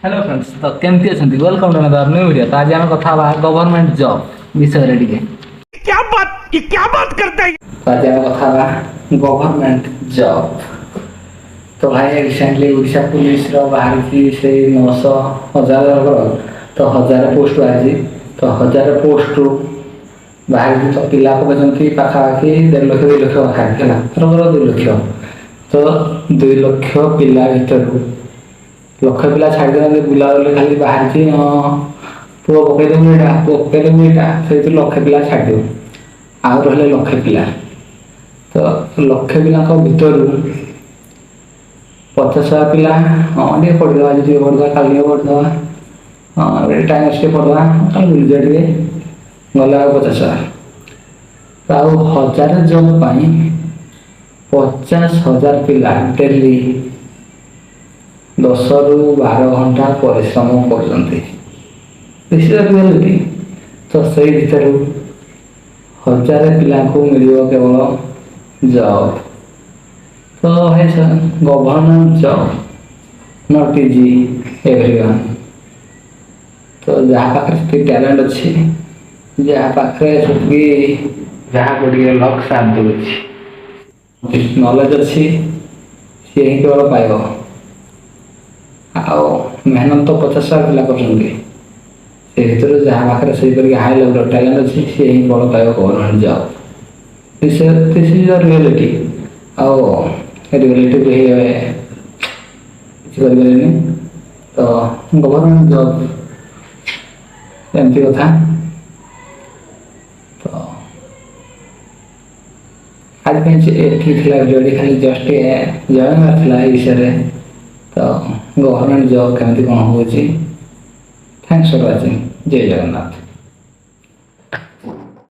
Hello friends तो केमती अछंती welcome to another new video. तो आज आम कथा गवर्नमेंट जॉब विषय रे टिके क्या बात करता है। तो आज आम कथा गवर्नमेंट जॉब। तो भाई रिसेंटली ओडिशा पुलिस रो बाहर की से 900 हजार तो 1000 पोस्ट बाहरी तो 1000 पोस्ट बाहर की तो पिला पकड़ती पाखापाखि 1.5 लाख 2 लाख बाहर है 2 लाख तो 2 लाख पिला भर लक्ष पिला छाड़ी बुलाबुली खाली बाहर पुओ पकईदेबू यहाँ पुओ पकईदेबू यहाँ से लक्ष पिला छाड़ आउ रही लक्ष पिला तो लक्ष पिला भर 50,000 पिला हाँ टे पढ़ीदे आज पढ़ा काली पढ़ा हाँ टाइम अच्छे पढ़ा कल बुलजा टे गला 50,000 तो आउ 1000 जॉब 50,000 पिला डेली 10 ରୁ 12 घंटा परिश्रम करते तो से भर 1000 पिला को मिल केवल जॉब तो है sir government job not easy everyone. तो जहाँ पाखे टैलेंट अच्छी जहाँ पाखे जहाँ गोटे लक साथ दूसरी नॉलेज अच्छी सी ही केवल पाइब आओ मेहनत तो 50,000 पिला कर जहाँ पाखे से हाई लेवल टैलेंट अच्छी सी ही बड़ पाइब government job. This is the reality आओ रियलिटी किसी तो गवर्नमेंट जॉब एमती कथा। तो आज भिडियो खाली जस्ट जन विषय तो गवर्नमेंट जॉब केमती कौन हो। Thanks for watching. जय जगन्नाथ।